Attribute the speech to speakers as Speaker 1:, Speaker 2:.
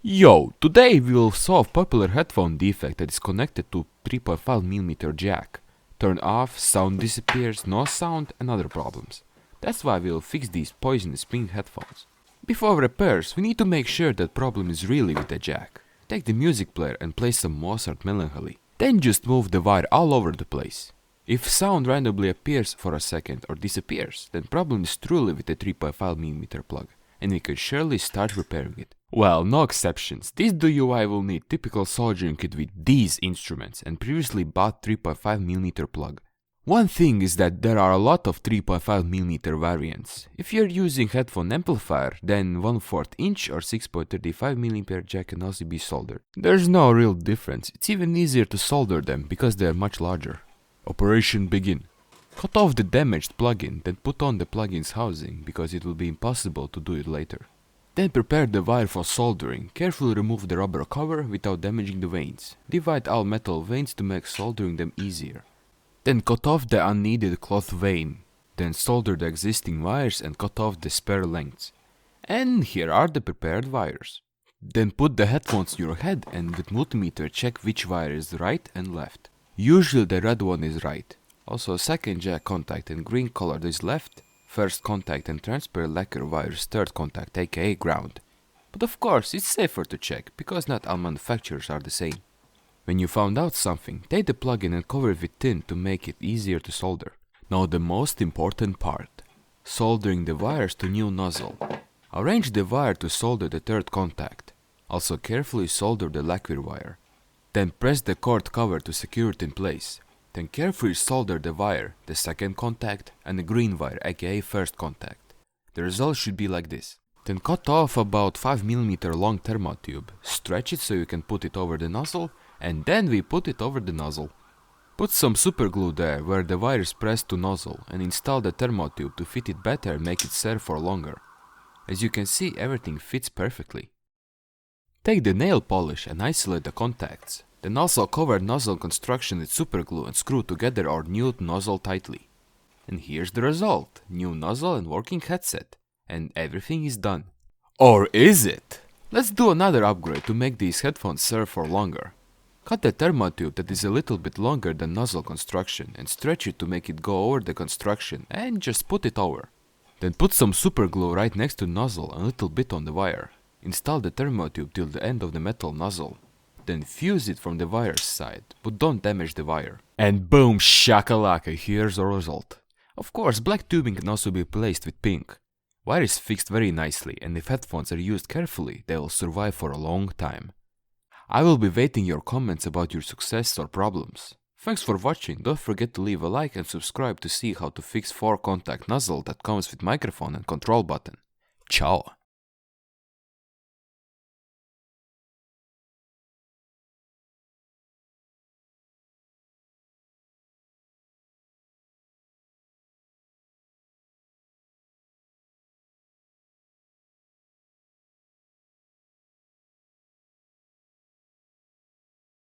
Speaker 1: Yo, today we will solve popular headphone defect that is connected to 3.5mm jack. Turn off, sound disappears, no sound and other problems. That's why we will fix these poisonous pink headphones. Before repairs, we need to make sure that problem is really with the jack. Take the music player and play some Mozart Melancholy. Then just move the wire all over the place. If sound randomly appears for a second or disappears, then problem is truly with the 3.5mm plug, and we can surely start repairing it. Well, no exceptions. This DIY will need typical soldering kit with these instruments and previously bought 3.5mm plug. One thing is that there are a lot of 3.5mm variants. If you're using headphone amplifier, then 1/4 inch or 6.35mm jack can also be soldered. There's no real difference. It's even easier to solder them because they are much larger. Operation begin. Cut off the damaged plugin, then put on the plugin's housing because it will be impossible to do it later. Then prepare the wire for soldering. Carefully remove the rubber cover without damaging the vanes. Divide all metal vanes to make soldering them easier. Then cut off the unneeded cloth vane. Then solder the existing wires and cut off the spare lengths. And here are the prepared wires. Then put the headphones in your head and with multimeter check which wire is right and left. Usually the red one is right. Also second jack contact and green colored is left. First contact and transparent lacquer wires third contact aka ground. But of course it's safer to check because not all manufacturers are the same. When you found out something, take the plug-in and cover it with tin to make it easier to solder. Now the most important part. Soldering the wires to new nozzle. Arrange the wire to solder the third contact. Also carefully solder the lacquer wire. Then press the cord cover to secure it in place. Then carefully solder the wire, the second contact, and the green wire aka first contact. The result should be like this. Then cut off about 5mm long thermotube, stretch it so you can put it over the nozzle, and then we put it over the nozzle. Put some superglue there where the wire is pressed to nozzle and install the thermotube to fit it better and make it serve for longer. As you can see, everything fits perfectly. Take the nail polish and isolate the contacts. Then also cover nozzle construction with superglue and screw together our new nozzle tightly. And here's the result, new nozzle and working headset. And everything is done. Or is it? Let's do another upgrade to make these headphones serve for longer. Cut the thermotube that is a little bit longer than nozzle construction and stretch it to make it go over the construction and just put it over. Then put some superglue right next to nozzle and a little bit on the wire. Install the thermotube till the end of the metal nozzle. Then fuse it from the wire's side, but don't damage the wire. And boom shakalaka, here's the result. Of course, black tubing can also be placed with pink. Wire is fixed very nicely, and if headphones are used carefully, they will survive for a long time. I will be waiting your comments about your success or problems. Thanks for watching, don't forget to leave a like and subscribe to see how to fix 4-contact nozzle that comes with microphone and control button. Ciao!